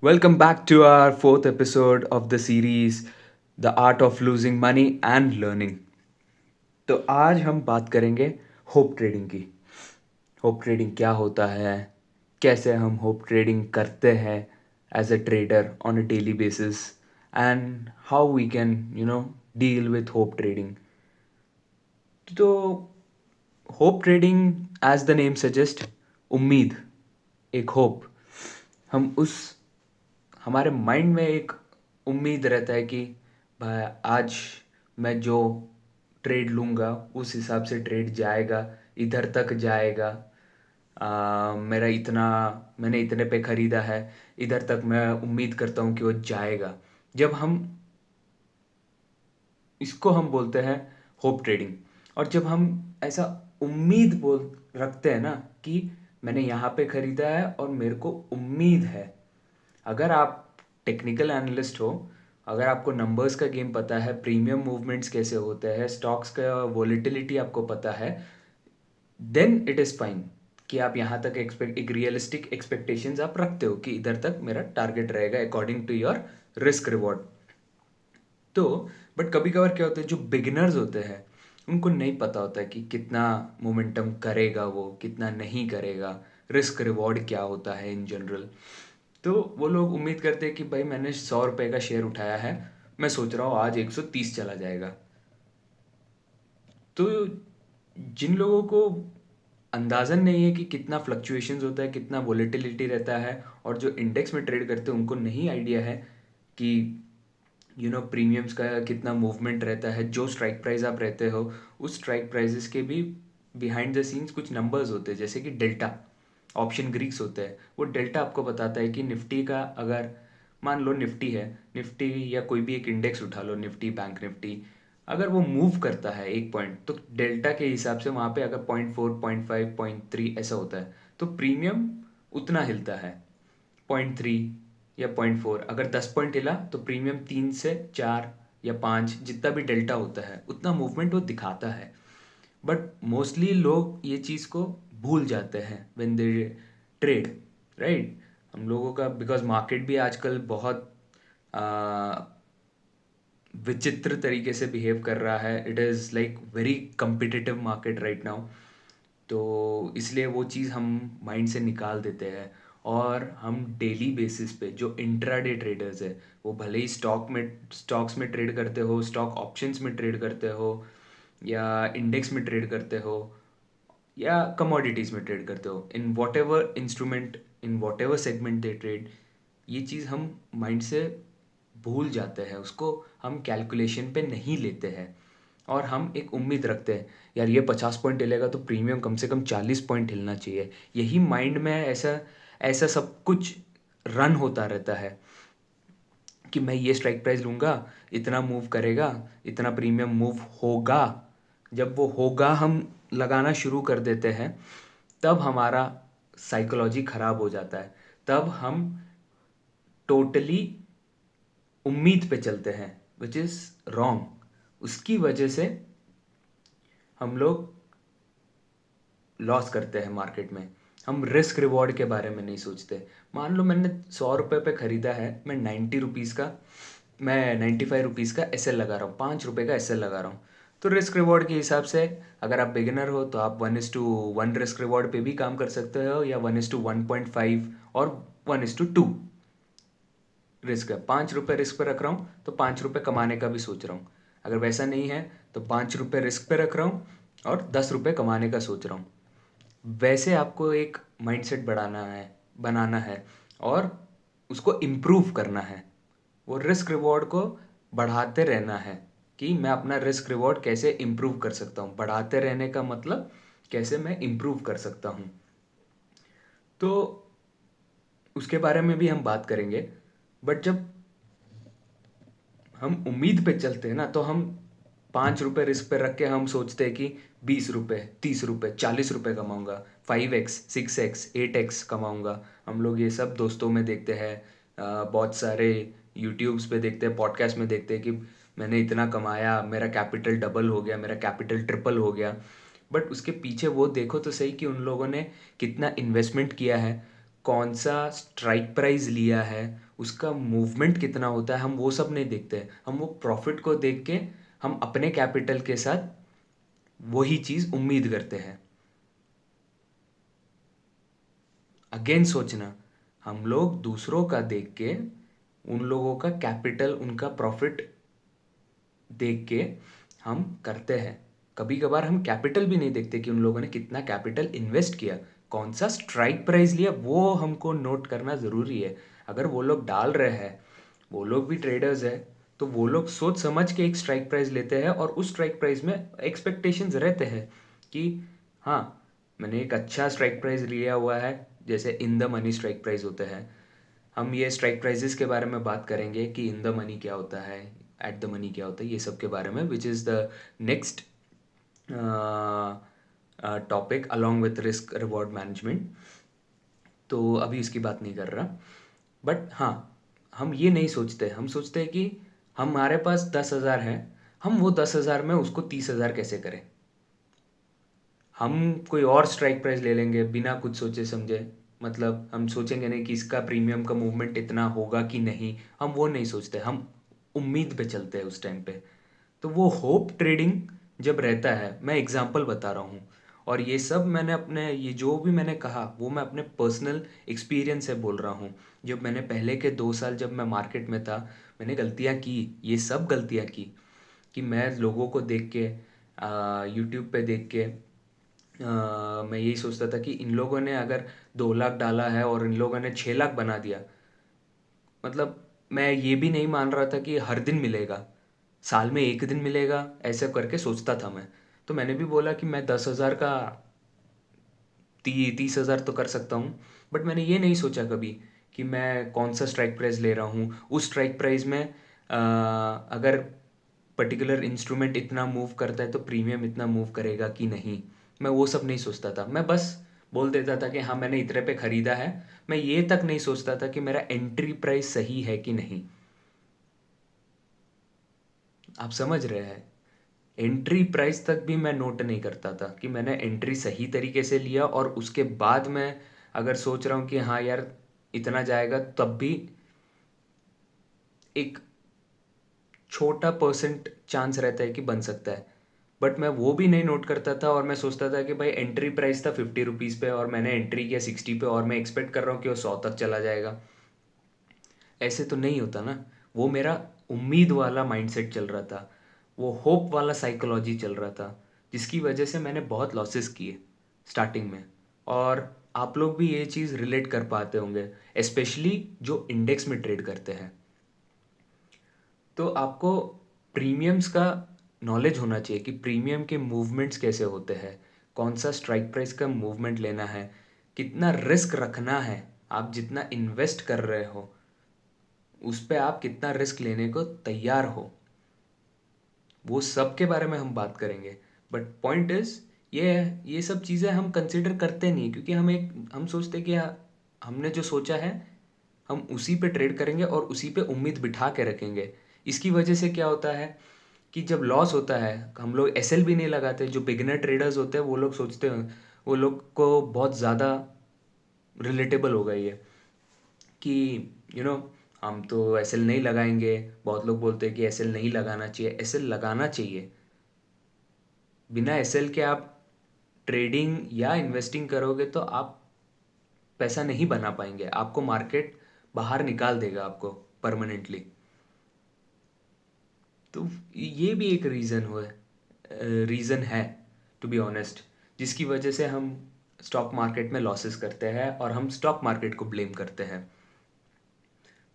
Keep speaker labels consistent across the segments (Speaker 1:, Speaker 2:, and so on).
Speaker 1: Welcome back to our fourth episode of the series The Art of Losing Money and Learning. तो आज हम बात करेंगे hope trading की। होप ट्रेडिंग क्या होता है, कैसे हम होप ट्रेडिंग करते हैं as a trader on a daily basis, and how we can deal with hope trading. तो hope trading as the name suggest, उम्मीद, एक होप। हम उस हमारे माइंड में एक उम्मीद रहता है कि भाई आज मैं जो ट्रेड लूँगा उस हिसाब से ट्रेड जाएगा, इधर तक जाएगा। मेरा इतना, मैंने इतने पे ख़रीदा है, इधर तक मैं उम्मीद करता हूँ कि वो जाएगा। जब हम इसको हम बोलते हैं होप ट्रेडिंग। और जब हम ऐसा उम्मीद बोल रखते हैं ना कि मैंने यहाँ पे ख़रीदा है और मेरे को उम्मीद है। अगर आप टेक्निकल एनालिस्ट हो, अगर आपको नंबर्स का गेम पता है, प्रीमियम मूवमेंट्स कैसे होते हैं, स्टॉक्स का वॉलेटिलिटी आपको पता है, देन इट इज़ फाइन कि आप यहाँ तक एक रियलिस्टिक एक्सपेक्टेशंस आप रखते हो कि इधर तक मेरा टारगेट रहेगा according to your risk reward. तो बट कभी कभार क्या होता है, जो बिगिनर्स होते हैं उनको नहीं पता होता है कि कितना मोमेंटम करेगा, वो कितना नहीं करेगा, रिस्क रिवॉर्ड क्या होता है इन जनरल। तो वो लोग उम्मीद करते हैं कि भाई मैंने 100 रुपये का शेयर उठाया है, मैं सोच रहा हूँ आज 130 चला जाएगा। तो जिन लोगों को अंदाज़न नहीं है कि कितना फ्लक्चुएशंस होता है, कितना वोलेटिलिटी रहता है, और जो इंडेक्स में ट्रेड करते हैं उनको नहीं आइडिया है कि प्रीमियम्स का कितना मूवमेंट रहता है, जो स्ट्राइक प्राइस आप रहते हो उस स्ट्राइक प्राइजेस के भी बिहाइंड द सीन्स कुछ नंबर्स होते हैं, जैसे कि डेल्टा ऑप्शन ग्रीक्स होते हैं। वो डेल्टा आपको बताता है कि निफ्टी का, अगर मान लो निफ्टी है, निफ्टी या कोई भी एक इंडेक्स उठा लो, निफ्टी, बैंक निफ्टी, अगर वो मूव करता है 1 पॉइंट, तो डेल्टा के हिसाब से वहाँ पे अगर 0.4, 0.5, 0.3 ऐसा होता है तो प्रीमियम उतना हिलता है। 0.3 या 0.4, अगर 10 पॉइंट हिला तो प्रीमियम 3 से 4 या 5, जितना भी डेल्टा होता है उतना मूवमेंट वो दिखाता है। बट मोस्टली लोग ये चीज़ को भूल जाते हैं व्हेन दे ट्रेड, राइट। हम लोगों का बिकॉज मार्केट भी आजकल बहुत विचित्र तरीके से बिहेव कर रहा है। It is like very competitive market right now. तो इसलिए वो चीज़ हम माइंड से निकाल देते हैं, और हम डेली बेसिस पे जो इंट्राडे ट्रेडर्स है, वो भले ही स्टॉक्स में ट्रेड करते हो, स्टॉक ऑप्शंस में ट्रेड करते हो, या इंडेक्स में ट्रेड करते हो, या कमोडिटीज़ में ट्रेड करते हो, in what ever instrument, in what ever segment they trade, ये चीज़ हम माइंड से भूल जाते हैं, उसको हम कैलकुलेशन पे नहीं लेते हैं। और हम एक उम्मीद रखते हैं, यार ये 50 पॉइंट हिलेगा तो प्रीमियम कम से कम 40 पॉइंट हिलना चाहिए। यही माइंड में ऐसा ऐसा सब कुछ रन होता रहता है कि मैं ये स्ट्राइक प्राइस लूँगा, इतना मूव करेगा, इतना प्रीमियम मूव होगा। जब वो होगा हम लगाना शुरू कर देते हैं, तब हमारा साइकोलॉजी ख़राब हो जाता है। तब हम टोटली उम्मीद पे चलते हैं, विच इज़ रॉन्ग। उसकी वजह से हम लोग लॉस करते हैं मार्केट में। हम रिस्क रिवॉर्ड के बारे में नहीं सोचते। मान लो मैंने 100 रुपये पे ख़रीदा है, मैं 90 रुपीज़ का, मैं 95 रुपीज़ का एसएल लगा रहा हूँ, 5 रुपये का एसएल लगा रहा हूँ। तो रिस्क रिवॉर्ड के हिसाब से, अगर आप बिगिनर हो तो आप 1:1 रिस्क रिवॉर्ड पे भी काम कर सकते हो, या 1:1.5 और 1:2 रिस्क है। 5 रुपये रिस्क पे रख रहा हूँ तो 5 रुपये कमाने का भी सोच रहा हूँ। अगर वैसा नहीं है तो 5 रुपये रिस्क पे रख रहा हूँ और 10 रुपये कमाने का सोच रहा हूँ। वैसे आपको एक माइंडसेट बनाना है और उसको इम्प्रूव करना है। वो रिस्क रिवॉर्ड को बढ़ाते रहना है कि मैं अपना रिस्क रिवॉर्ड कैसे इम्प्रूव कर सकता हूँ। बढ़ाते रहने का मतलब कैसे मैं इम्प्रूव कर सकता हूँ। तो उसके बारे में भी हम बात करेंगे। बट जब हम उम्मीद पे चलते हैं ना, तो हम 5 रुपये रिस्क पे रख के हम सोचते हैं कि 20 रुपये, 30 रुपये, 40 रुपये कमाऊंगा, 5x, 6x, 8x कमाऊंगा। हम लोग ये सब दोस्तों में देखते हैं, बहुत सारे यूट्यूब्स पे देखते हैं, पॉडकास्ट में देखते हैं कि मैंने इतना कमाया, मेरा कैपिटल डबल हो गया, मेरा कैपिटल ट्रिपल हो गया। बट उसके पीछे वो देखो तो सही कि उन लोगों ने कितना इन्वेस्टमेंट किया है, कौन सा स्ट्राइक प्राइस लिया है, उसका मूवमेंट कितना होता है, हम वो सब नहीं देखते हैं। हम वो प्रॉफिट को देख के हम अपने कैपिटल के साथ वही चीज़ उम्मीद करते हैं। अगेन सोचना, हम लोग दूसरों का देख के, उन लोगों का कैपिटल, उनका प्रॉफिट देख के हम करते हैं। कभी कभार हम कैपिटल भी नहीं देखते कि उन लोगों ने कितना कैपिटल इन्वेस्ट किया, कौन सा स्ट्राइक प्राइस लिया, वो हमको नोट करना ज़रूरी है। अगर वो लोग डाल रहे हैं, वो लोग भी ट्रेडर्स है, तो वो लोग सोच समझ के एक स्ट्राइक प्राइस लेते हैं और उस स्ट्राइक प्राइस में एक्सपेक्टेशंस रहते हैं कि हाँ, मैंने एक अच्छा स्ट्राइक प्राइस लिया हुआ है, जैसे इन द मनी स्ट्राइक प्राइस होते हैं। हम ये स्ट्राइक प्राइजेस के बारे में बात करेंगे कि इन द मनी क्या होता है, एट द मनी क्या होता है, ये सब के बारे में, which is the next topic along with risk reward management. तो अभी इसकी बात नहीं कर रहा, बट हाँ, हम ये नहीं सोचते, हम सोचते हैं कि हमारे पास 10,000 है, हम वो 10,000 में उसको 30,000 कैसे करें। हम कोई और स्ट्राइक प्राइस ले लेंगे बिना कुछ सोचे समझे, मतलब हम सोचेंगे नहीं कि इसका प्रीमियम का मूवमेंट इतना होगा कि नहीं, हम वो नहीं सोचते, हम उम्मीद पे चलते हैं उस टाइम पे। तो वो होप ट्रेडिंग जब रहता है, मैं एग्जांपल बता रहा हूँ, और ये सब मैंने अपने, ये जो भी मैंने कहा वो मैं अपने पर्सनल एक्सपीरियंस से बोल रहा हूँ। जब मैंने पहले के 2 साल जब मैं मार्केट में था, मैंने गलतियाँ की, ये सब गलतियाँ की, कि मैं लोगों को देख के, यूट्यूब पे देख के, मैं यही सोचता था कि इन लोगों ने अगर 2 लाख डाला है और इन लोगों ने 6 लाख बना दिया, मतलब मैं ये भी नहीं मान रहा था कि हर दिन मिलेगा, साल में एक दिन मिलेगा, ऐसे करके सोचता था मैं। तो मैंने भी बोला कि मैं 10,000 का 30,000 तो कर सकता हूँ, बट मैंने ये नहीं सोचा कभी कि मैं कौन सा स्ट्राइक प्राइस ले रहा हूँ, उस स्ट्राइक प्राइस में अगर पर्टिकुलर इंस्ट्रूमेंट इतना मूव करता है तो प्रीमियम इतना मूव करेगा कि नहीं। मैं वो सब नहीं सोचता था, मैं बस बोल देता था कि हाँ मैंने इतने पे ख़रीदा है। मैं ये तक नहीं सोचता था कि मेरा एंट्री प्राइस सही है कि नहीं। आप समझ रहे हैं, एंट्री प्राइस तक भी मैं नोट नहीं करता था कि मैंने एंट्री सही तरीके से लिया, और उसके बाद मैं अगर सोच रहा हूँ कि हाँ यार इतना जाएगा, तब भी एक छोटा परसेंट चांस रहता है कि बन सकता है। बट मैं वो भी नहीं नोट करता था, और मैं सोचता था कि भाई एंट्री प्राइस था 50 रुपीज़ पे और मैंने एंट्री किया 60 पे, और मैं एक्सपेक्ट कर रहा हूँ कि वो 100 तक चला जाएगा। ऐसे तो नहीं होता ना। वो मेरा उम्मीद वाला माइंडसेट चल रहा था, वो होप वाला साइकोलॉजी चल रहा था, जिसकी वजह से मैंने बहुत लॉसेस किए स्टार्टिंग में। और आप लोग भी ये चीज़ रिलेट कर पाते होंगे, स्पेशली जो इंडेक्स में ट्रेड करते हैं। तो आपको प्रीमियम्स का नॉलेज होना चाहिए कि प्रीमियम के मूवमेंट्स कैसे होते हैं, कौन सा स्ट्राइक प्राइस का मूवमेंट लेना है, कितना रिस्क रखना है, आप जितना इन्वेस्ट कर रहे हो उस पे आप कितना रिस्क लेने को तैयार हो, वो सब के बारे में हम बात करेंगे। बट पॉइंट इज, ये सब चीज़ें हम कंसिडर करते नहीं, क्योंकि हम सोचते कि हमने जो सोचा है हम उसी पे ट्रेड करेंगे और उसी पे उम्मीद बिठा के रखेंगे। इसकी वजह से क्या होता है कि जब लॉस होता है, हम लोग एसएल भी नहीं लगाते। जो बिगिनर ट्रेडर्स होते हैं वो लोग सोचते हैं, वो लोग को बहुत ज़्यादा रिलेटेबल होगा ये कि हम तो एसएल नहीं लगाएंगे। बहुत लोग बोलते हैं कि एसएल नहीं लगाना चाहिए, एसएल लगाना चाहिए। बिना एसएल के आप ट्रेडिंग या इन्वेस्टिंग करोगे तो आप पैसा नहीं बना पाएंगे, आपको मार्केट बाहर निकाल देगा आपको परमानेंटली। तो ये भी एक रीज़न है टू बी ऑनेस्ट, जिसकी वजह से हम स्टॉक मार्केट में लॉसेस करते हैं और हम स्टॉक मार्केट को ब्लेम करते हैं।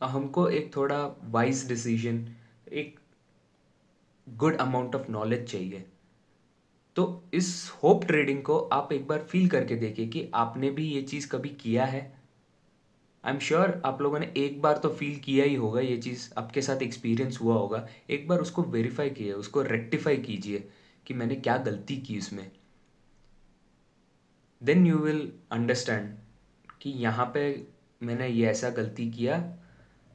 Speaker 1: हमको एक थोड़ा वाइज डिसीजन, एक गुड अमाउंट ऑफ नॉलेज चाहिए। तो इस होप ट्रेडिंग को आप एक बार फील करके देखिए कि आपने भी ये चीज़ कभी किया है। आई एम श्योर आप लोगों ने एक बार तो फील किया ही होगा, ये चीज़ आपके साथ एक्सपीरियंस हुआ होगा। एक बार उसको वेरीफाई कीजिए, उसको रेक्टिफाई कीजिए कि मैंने क्या गलती की उसमें। देन यू विल अंडरस्टैंड कि यहाँ पे मैंने ये ऐसा गलती किया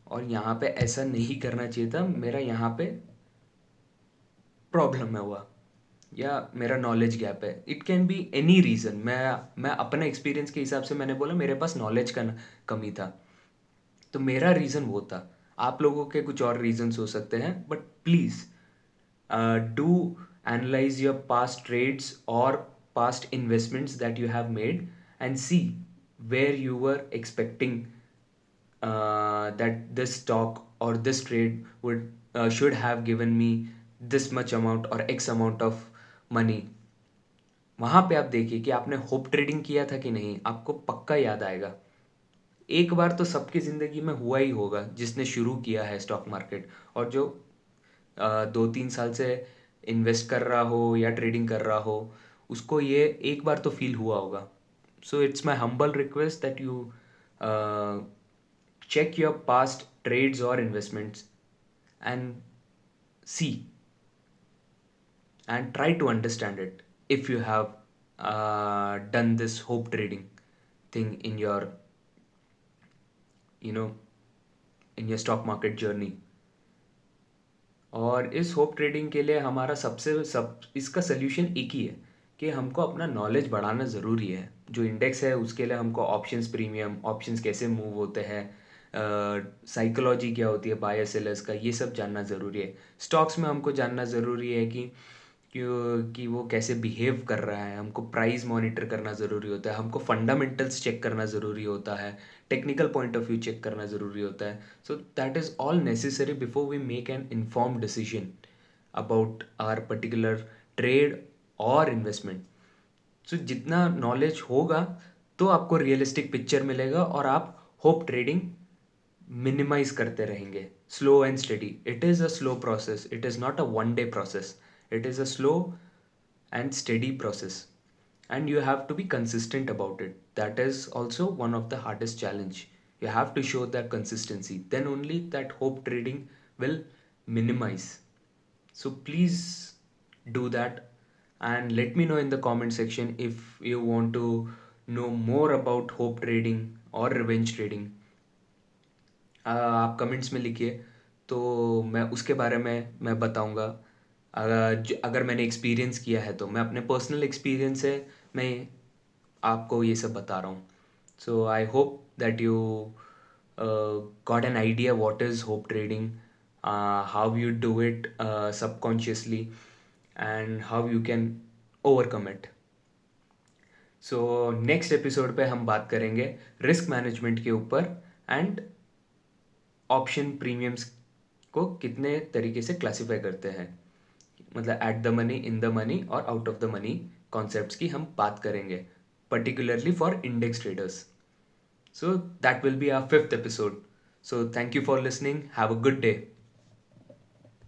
Speaker 1: और यहाँ पे ऐसा नहीं करना चाहिए था, मेरा यहाँ पे प्रॉब्लम है हुआ। या मेरा नॉलेज गैप है, it can be any reason. मैं अपने एक्सपीरियंस के हिसाब से मैंने बोला मेरे पास नॉलेज का कमी था, तो मेरा रीज़न वो था। आप लोगों के कुछ और रीजंस हो सकते हैं, but please do analyse your past trades और past investments that you have made and see where you were expecting that this stock or this trade would should have given me this much amount or x amount of money। वहाँ पे आप देखिए कि आपने hope trading किया था कि नहीं, आपको पक्का याद आएगा। एक बार तो सबकी ज़िंदगी में हुआ ही होगा जिसने शुरू किया है स्टॉक मार्केट, और जो 2-3 साल से इन्वेस्ट कर रहा हो या ट्रेडिंग कर रहा हो, उसको ये एक बार तो फील हुआ होगा। So it's my humble request that you check your past trades or investments and see and try to understand it if you have done this hope trading thing in your, you know, in your stock market journey। और इस hope trading के लिए हमारा सब इसका solution एक ही है कि हमको अपना नॉलेज बढ़ाना ज़रूरी है। जो इंडेक्स है उसके लिए हमको ऑप्शंस प्रीमियम, ऑप्शंस कैसे मूव होते हैं, साइकोलॉजी क्या होती है बायर सेलर्स का, ये सब जानना ज़रूरी है। स्टॉक्स में हमको जानना ज़रूरी है कि वो कैसे बिहेव कर रहा है, हमको प्राइस मॉनिटर करना ज़रूरी होता है, हमको फंडामेंटल्स चेक करना ज़रूरी होता है, technical point of view check करना ज़रूरी होता है। So that is all necessary before we make an informed decision about our particular trade और इन्वेस्टमेंट। सो जितना नॉलेज होगा तो आपको रियलिस्टिक पिक्चर मिलेगा और आप होप ट्रेडिंग मिनिमाइज करते रहेंगे। Slow and study, it is a slow process, it is not a one day process, it is a slow and steady process, and you have to be consistent about it. That is also one of the hardest challenge. You have to show that consistency, then only that hope trading will minimize. So please do that, and let me know in the comment section if you want to know more about hope trading or revenge trading। आप comments में लिखिए, तो मैं उसके बारे में मैं बताऊंगा। अगर मैंने एक्सपीरियंस किया है तो मैं अपने पर्सनल एक्सपीरियंस से मैं आपको ये सब बता रहा हूँ। So I hope that you got an idea what is hope trading, how you do it subconsciously and how you can overcome it. So next episode पे हम बात करेंगे रिस्क मैनेजमेंट के ऊपर एंड ऑप्शन प्रीमियम्स को कितने तरीके से क्लासिफाई करते हैं, मतलब at the money, in the money और out of the money concepts की हम बात करेंगे, particularly for index traders. So that will be our 5th episode. So thank you for listening, have a good day.